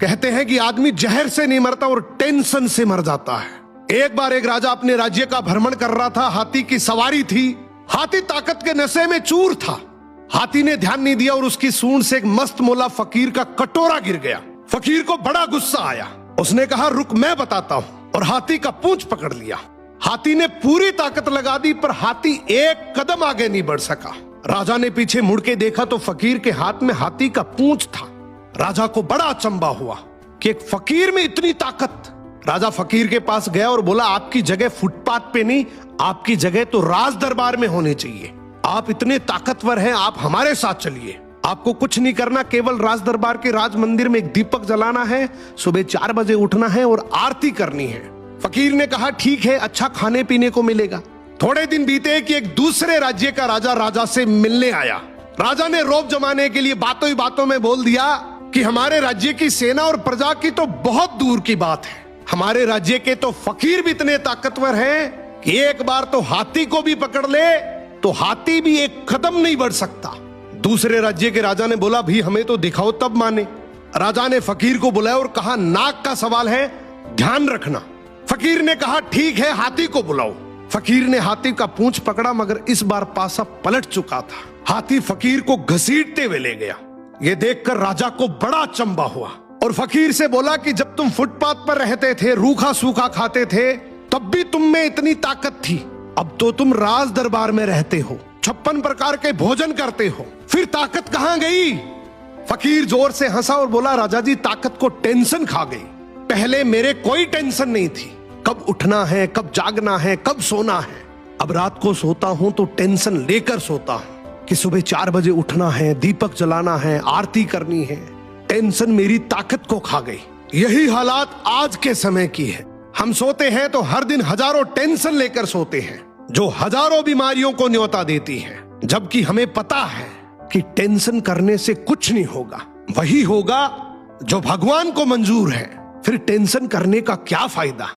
कहते हैं कि आदमी जहर से नहीं मरता और टेंशन से मर जाता है। एक बार एक राजा अपने राज्य का भ्रमण कर रहा था। हाथी की सवारी थी। हाथी ताकत के नशे में चूर था। हाथी ने ध्यान नहीं दिया और उसकी सूंड से एक मस्त मोला फकीर का कटोरा गिर गया। फकीर को बड़ा गुस्सा आया। उसने कहा, रुक मैं बताता हूं, और हाथी का पूंछ पकड़ लिया। हाथी ने पूरी ताकत लगा दी, पर हाथी एक कदम आगे नहीं बढ़ सका। राजा ने पीछे मुड़ के देखा तो फकीर के हाथ में हाथी का पूंछ था। राजा को बड़ा अचंबा हुआ कि एक फकीर में इतनी ताकत। राजा फकीर के पास गया और बोला, आपकी जगह फुटपाथ पे नहीं, आपकी जगह तो राज दरबार में होनी चाहिए। आप इतने ताकतवर हैं, आप हमारे साथ चलिए। आपको कुछ नहीं करना, केवल राज दरबार के राज मंदिर में एक दीपक जलाना है, सुबह 4 बजे उठना है और आरती करनी है। फकीर ने कहा, ठीक है, अच्छा खाने पीने को मिलेगा। थोड़े दिन बीते कि एक दूसरे राज्य का राजा से मिलने आया। राजा ने रौब जमाने के लिए बातों ही बातों में बोल दिया कि हमारे राज्य की सेना और प्रजा की तो बहुत दूर की बात है, हमारे राज्य के तो फकीर भी इतने ताकतवर हैं कि एक बार तो हाथी को भी पकड़ ले तो हाथी भी एक कदम नहीं बढ़ सकता। दूसरे राज्य के राजा ने बोला, भी हमें तो दिखाओ तब माने। राजा ने फकीर को बुलाया और कहा, नाक का सवाल है, ध्यान रखना। फकीर ने कहा, ठीक है, हाथी को बुलाओ। फकीर ने हाथी का पूंछ पकड़ा, मगर इस बार पासा पलट चुका था। हाथी फकीर को घसीटते हुए ले गया। यह देखकर राजा को बड़ा अचंबा हुआ और फकीर से बोला कि जब तुम फुटपाथ पर रहते थे, रूखा सूखा खाते थे, तब भी तुम में इतनी ताकत थी। अब तो तुम राज दरबार में रहते हो, 56 प्रकार के भोजन करते हो, फिर ताकत कहां गई? फकीर जोर से हंसा और बोला, राजा जी, ताकत को टेंशन खा गई। पहले मेरे कोई टेंशन नहीं थी, कब उठना है, कब जागना है, कब सोना है। अब रात को सोता हूं तो टेंशन लेकर सोता हूं कि सुबह 4 बजे उठना है, दीपक जलाना है, आरती करनी है। टेंशन मेरी ताकत को खा गई। यही हालात आज के समय की है। हम सोते हैं तो हर दिन हजारों टेंशन लेकर सोते हैं, जो हजारों बीमारियों को न्योता देती है, जबकि हमें पता है कि टेंशन करने से कुछ नहीं होगा। वही होगा जो भगवान को मंजूर है। फिर टेंशन करने का क्या फायदा।